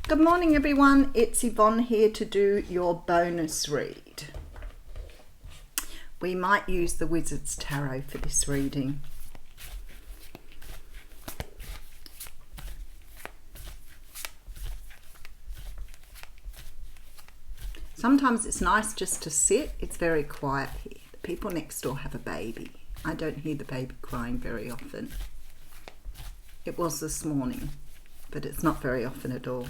Good morning everyone, it's Yvonne here to do your bonus read. We might use the Wizard's Tarot for this reading. Sometimes it's nice just to sit. It's very quiet here. The people next door have a baby. I don't hear the baby crying very often. It was this morning, but it's not very often at all.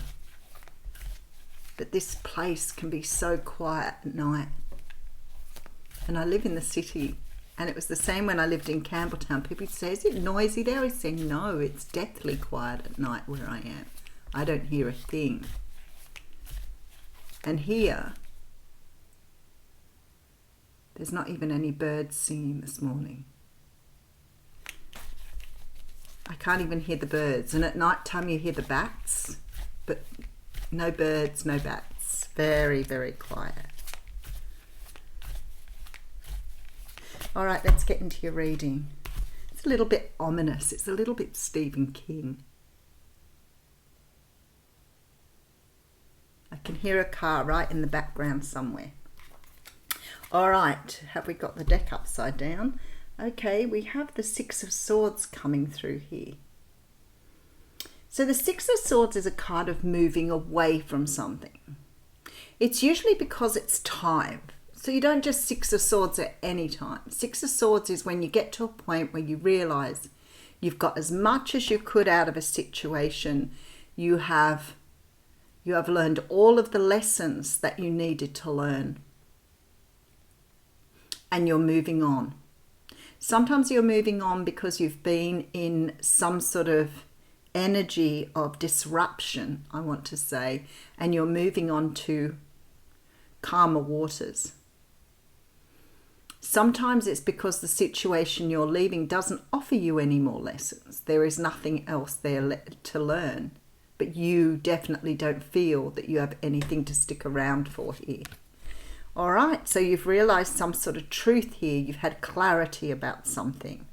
But this place can be so quiet at night. And I live in the city, and it was the same when I lived in Campbelltown. People say, is it noisy there? I say, no, it's deathly quiet at night where I am. I don't hear a thing. And here, there's not even any birds singing this morning. I can't even hear the birds. And at night time you hear the bats, but no birds, no bats. Very, very quiet. All right, let's get into your reading. It's a little bit ominous. It's a little bit Stephen King. I can hear a car right in the background somewhere. All right, have we got the deck upside down? Okay, we have the Six of Swords coming through here. So the Six of Swords is a card of moving away from something. It's usually because it's time. So you don't just Six of Swords at any time. Six of Swords is when you get to a point where you realize you've got as much as you could out of a situation. You have learned all of the lessons that you needed to learn. And you're moving on. Sometimes you're moving on because you've been in some sort of energy of disruption, I want to say, and you're moving on to calmer waters. Sometimes it's because the situation you're leaving doesn't offer you any more lessons. There is nothing else there to learn, but you definitely don't feel that you have anything to stick around for here. All right, so you've realized some sort of truth here. You've had clarity about something.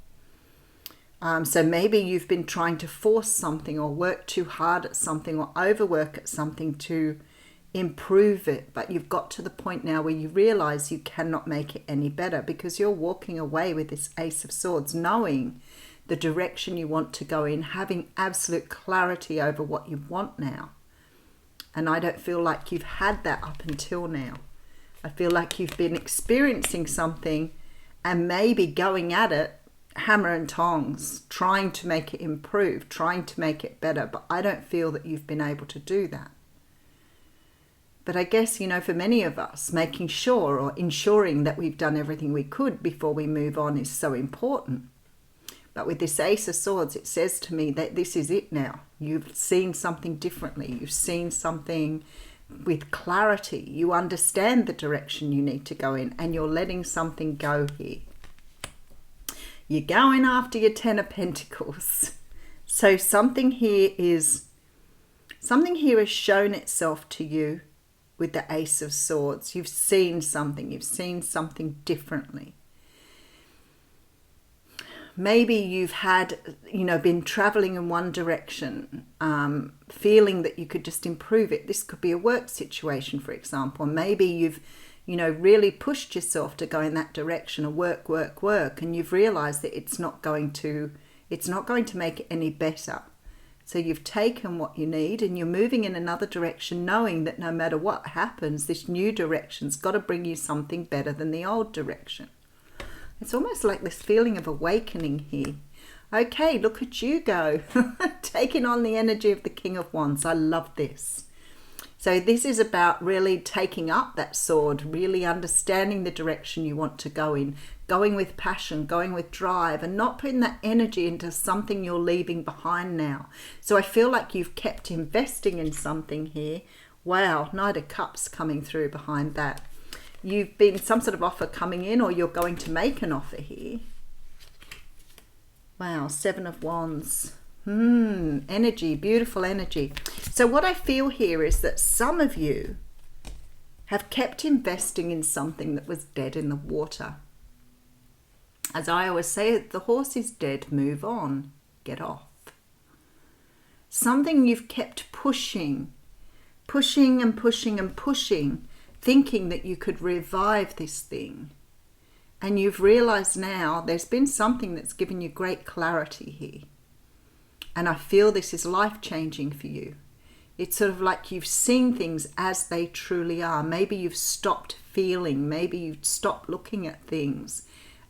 So maybe you've been trying to force something or work too hard at something or overwork at something to improve it. But you've got to the point now where you realize you cannot make it any better because you're walking away with this Ace of Swords, knowing the direction you want to go in, having absolute clarity over what you want now. And I don't feel like you've had that up until now. I feel like you've been experiencing something and maybe going at it hammer and tongs, trying to make it improve, trying to make it better, but I don't feel that you've been able to do that. But I guess, for many of us, making sure or ensuring that we've done everything we could before we move on is so important. But with this Ace of Swords, it says to me that this is it now. You've seen something differently. You've seen something with clarity. You understand the direction you need to go in, and you're letting something go here. You're going after your Ten of Pentacles. So something here has shown itself to you with the Ace of Swords. You've seen something differently. Maybe you've had, been traveling in one direction, feeling that you could just improve it. This could be a work situation, for example. Maybe you've really pushed yourself to go in that direction of work, and you've realized that it's not going to make it any better. So you've taken what you need and you're moving in another direction, knowing that no matter what happens, this new direction's got to bring you something better than the old direction. It's almost like this feeling of awakening here. Okay, look at you go, taking on the energy of the King of Wands. I love this. So this is about really taking up that sword, really understanding the direction you want to go in, going with passion, going with drive, and not putting that energy into something you're leaving behind now. So I feel like you've kept investing in something here. Wow, Knight of Cups coming through behind that. You've been some sort of offer coming in, or you're going to make an offer here. Wow, Seven of Wands. Energy, beautiful energy. So what I feel here is that some of you have kept investing in something that was dead in the water. As I always say, the horse is dead, move on, get off. Something you've kept pushing pushing and pushing and pushing, thinking that you could revive this thing. And you've realized now there's been something that's given you great clarity here. And I feel this is life-changing for you. It's sort of like you've seen things as they truly are. Maybe you've stopped feeling. Maybe you've stopped looking at things.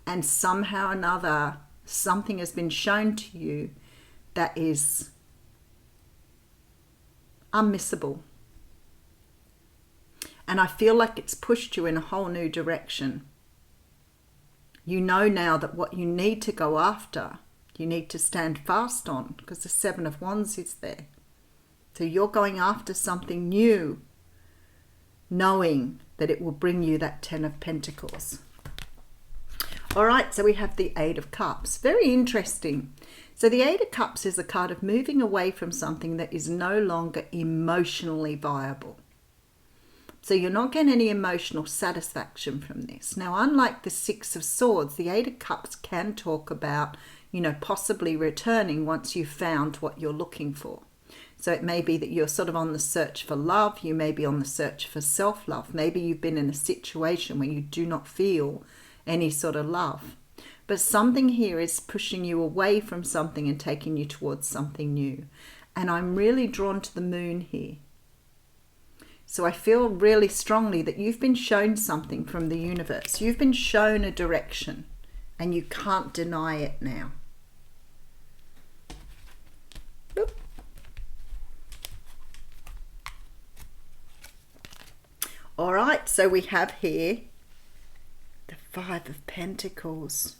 And somehow or another, something has been shown to you that is unmissable. And I feel like it's pushed you in a whole new direction. You know now that what you need to go after, you need to stand fast on, because the Seven of Wands is there. So you're going after something new, knowing that it will bring you that Ten of Pentacles. All right, so we have the Eight of Cups. Very interesting. So the Eight of Cups is a card of moving away from something that is no longer emotionally viable. So you're not getting any emotional satisfaction from this. Now, unlike the Six of Swords, the Eight of Cups can talk about, possibly returning once you've found what you're looking for. So it may be that you're sort of on the search for love. You may be on the search for self-love. Maybe you've been in a situation where you do not feel any sort of love. But something here is pushing you away from something and taking you towards something new. And I'm really drawn to the Moon here. So I feel really strongly that you've been shown something from the universe. You've been shown a direction and you can't deny it now. Oop. All right, so we have here the Five of Pentacles,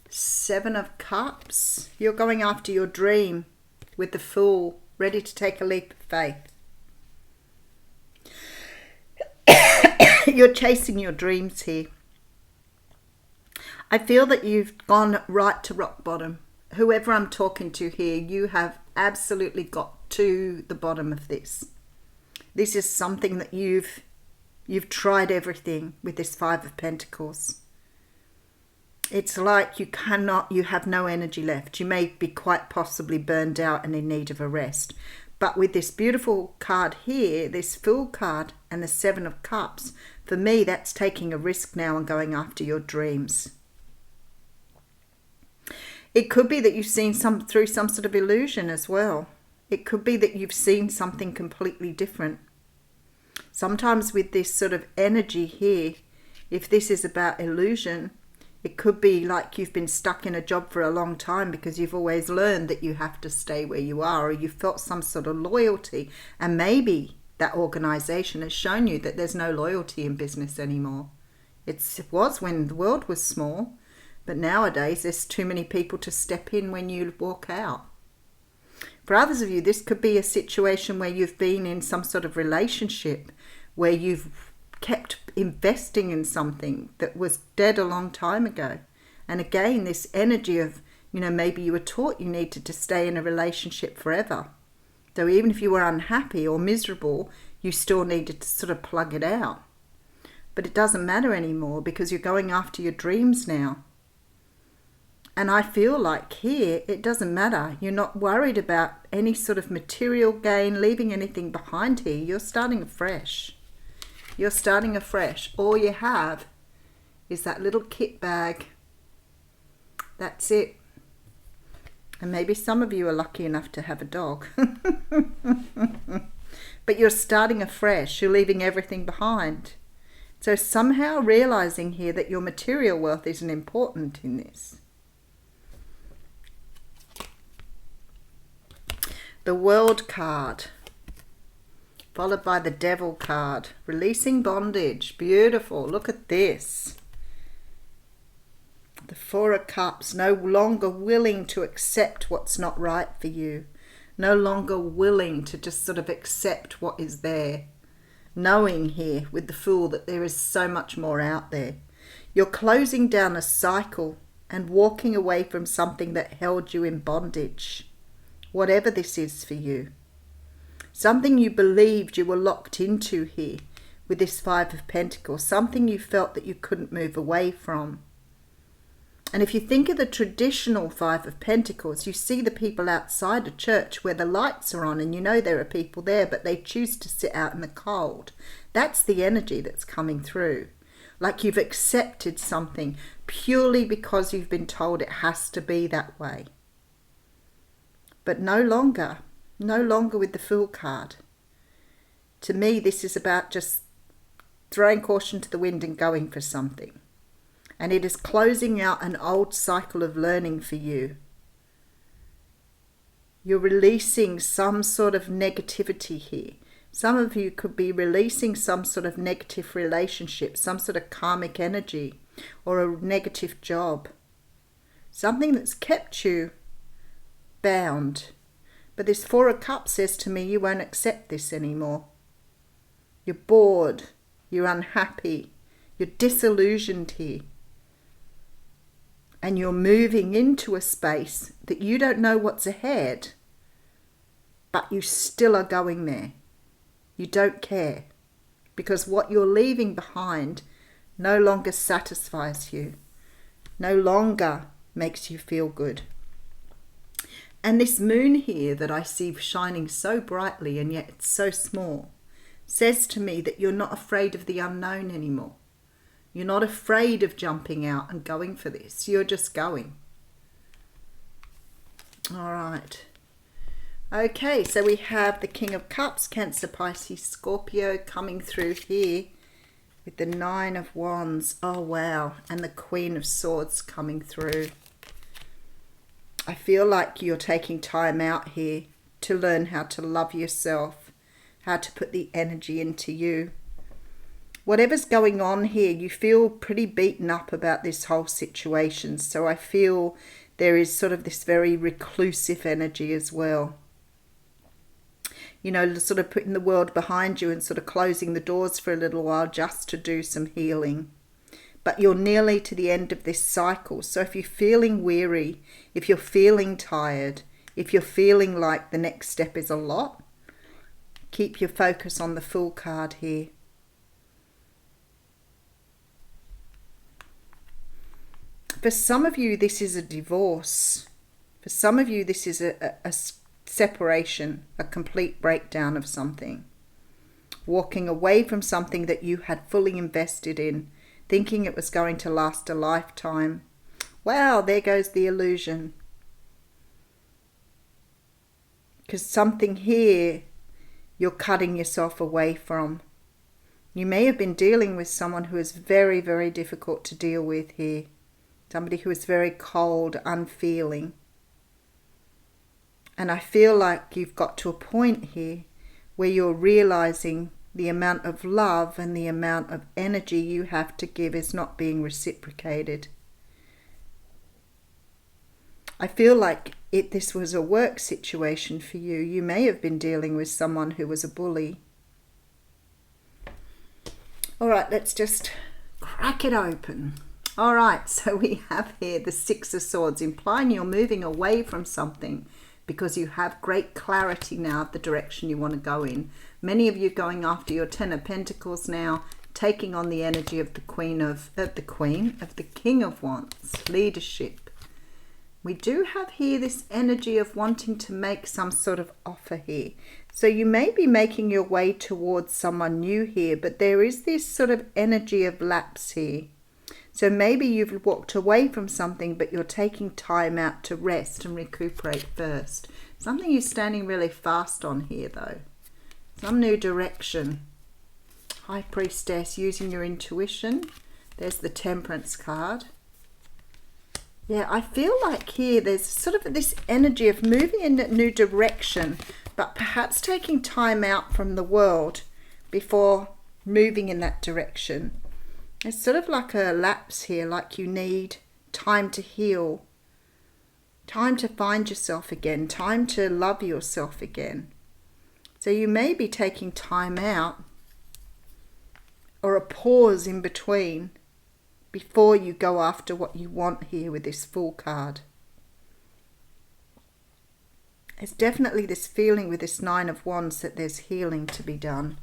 Seven of Cups. You're going after your dream with the Fool, ready to take a leap of faith. You're chasing your dreams here. I feel that you've gone right to rock bottom. Whoever I'm talking to here, you have absolutely got to the bottom of this. This is something that you've tried everything with this Five of Pentacles. It's like you have no energy left. You may be quite possibly burned out and in need of a rest. But with this beautiful card here, this Fool card and the Seven of Cups, for me, that's taking a risk now and going after your dreams. It could be that you've seen through some sort of illusion as well. It could be that you've seen something completely different. Sometimes with this sort of energy here, if this is about illusion, it could be like you've been stuck in a job for a long time because you've always learned that you have to stay where you are, or you felt some sort of loyalty, and maybe that organization has shown you that there's no loyalty in business anymore. It was when the world was small, but nowadays there's too many people to step in when you walk out. For others of you, this could be a situation where you've been in some sort of relationship where you've kept investing in something that was dead a long time ago. And again, this energy of, maybe you were taught you needed to stay in a relationship forever. So even if you were unhappy or miserable, you still needed to sort of plug it out. But it doesn't matter anymore because you're going after your dreams now. And I feel like here, it doesn't matter. You're not worried about any sort of material gain, leaving anything behind here. You're starting afresh. You're starting afresh. All you have is that little kit bag. That's it. And maybe some of you are lucky enough to have a dog. But you're starting afresh. You're leaving everything behind. So somehow realizing here that your material wealth isn't important in this. The World card, followed by the Devil card. Releasing bondage. Beautiful. Look at this. The Four of Cups. No longer willing to accept what's not right for you. No longer willing to just sort of accept what is there. Knowing here with the Fool that there is so much more out there. You're closing down a cycle and walking away from something that held you in bondage. Whatever this is for you. Something you believed you were locked into here with this Five of Pentacles. Something you felt that you couldn't move away from. And if you think of the traditional Five of Pentacles, you see the people outside a church where the lights are on and you know there are people there, but they choose to sit out in the cold. That's the energy that's coming through. Like you've accepted something purely because you've been told it has to be that way. But no longer with the Fool card. To me, this is about just throwing caution to the wind and going for something. And it is closing out an old cycle of learning for you. You're releasing some sort of negativity here. Some of you could be releasing some sort of negative relationship, some sort of karmic energy, or a negative job. Something that's kept you bound. But this Four of Cups says to me, you won't accept this anymore. You're bored. You're unhappy. You're disillusioned here. And you're moving into a space that you don't know what's ahead, but you still are going there. You don't care, because what you're leaving behind no longer satisfies you, no longer makes you feel good. And this moon here that I see shining so brightly and yet it's so small, says to me that you're not afraid of the unknown anymore. You're not afraid of jumping out and going for this. You're just going. All right. Okay, so we have the King of Cups, Cancer, Pisces, Scorpio coming through here with the Nine of Wands. Oh, wow. And the Queen of Swords coming through. I feel like you're taking time out here to learn how to love yourself, how to put the energy into you. Whatever's going on here, you feel pretty beaten up about this whole situation. So I feel there is sort of this very reclusive energy as well. You know, sort of putting the world behind you and sort of closing the doors for a little while just to do some healing. But you're nearly to the end of this cycle. So if you're feeling weary, if you're feeling tired, if you're feeling like the next step is a lot, keep your focus on the Fool card here. For some of you, this is a divorce. For some of you, this is a separation, a complete breakdown of something. Walking away from something that you had fully invested in, thinking it was going to last a lifetime. Wow, there goes the illusion. Because something here you're cutting yourself away from. You may have been dealing with someone who is very, very difficult to deal with here. Somebody who is very cold, unfeeling. And I feel like you've got to a point here where you're realizing the amount of love and the amount of energy you have to give is not being reciprocated. I feel like this was a work situation for you. You may have been dealing with someone who was a bully. All right, let's just crack it open. All right, so we have here the Six of Swords, implying you're moving away from something because you have great clarity now of the direction you want to go in. Many of you going after your Ten of Pentacles now, taking on the energy of the King of Wands, leadership. We do have here this energy of wanting to make some sort of offer here. So you may be making your way towards someone new here, but there is this sort of energy of lapse here. So maybe you've walked away from something, but you're taking time out to rest and recuperate first. Something you're standing really fast on here, though. Some new direction. High Priestess, using your intuition. There's the Temperance card. Yeah, I feel like here there's sort of this energy of moving in a new direction, but perhaps taking time out from the world before moving in that direction. It's sort of like a lapse here, like you need time to heal, time to find yourself again, time to love yourself again. So you may be taking time out or a pause in between before you go after what you want here with this Fool card. There's definitely this feeling with this Nine of Wands that there's healing to be done.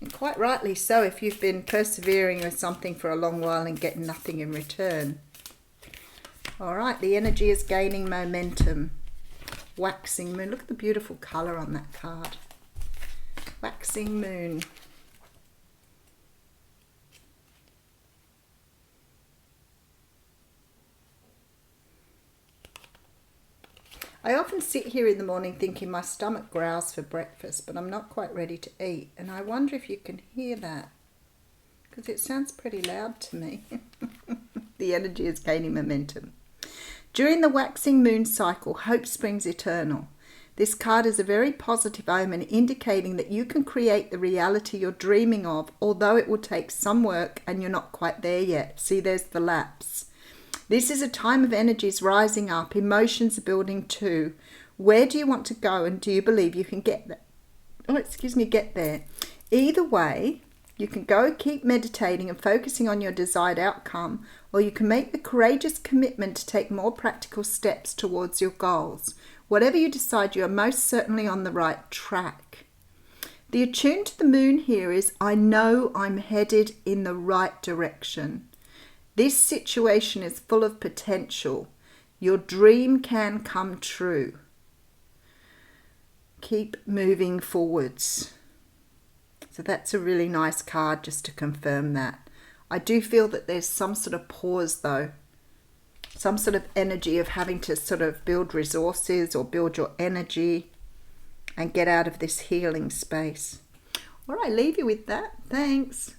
And quite rightly so, if you've been persevering with something for a long while and getting nothing in return. All right, the energy is gaining momentum. Waxing moon. Look at the beautiful colour on that card. Waxing moon. I often sit here in the morning thinking my stomach growls for breakfast, but I'm not quite ready to eat. And I wonder if you can hear that, because it sounds pretty loud to me. The energy is gaining momentum. During the waxing moon cycle, hope springs eternal. This card is a very positive omen, indicating that you can create the reality you're dreaming of, although it will take some work and you're not quite there yet. See, there's the lapse. This is a time of energies rising up, emotions are building too. Where do you want to go, and do you believe you can get there? Get there. Either way, you can go keep meditating and focusing on your desired outcome, or you can make the courageous commitment to take more practical steps towards your goals. Whatever you decide, you are most certainly on the right track. The attune to the moon here is, I know I'm headed in the right direction. This situation is full of potential. Your dream can come true. Keep moving forwards. So that's a really nice card, just to confirm that. I do feel that there's some sort of pause though. Some sort of energy of having to sort of build resources or build your energy and get out of this healing space. All right, leave you with that. Thanks.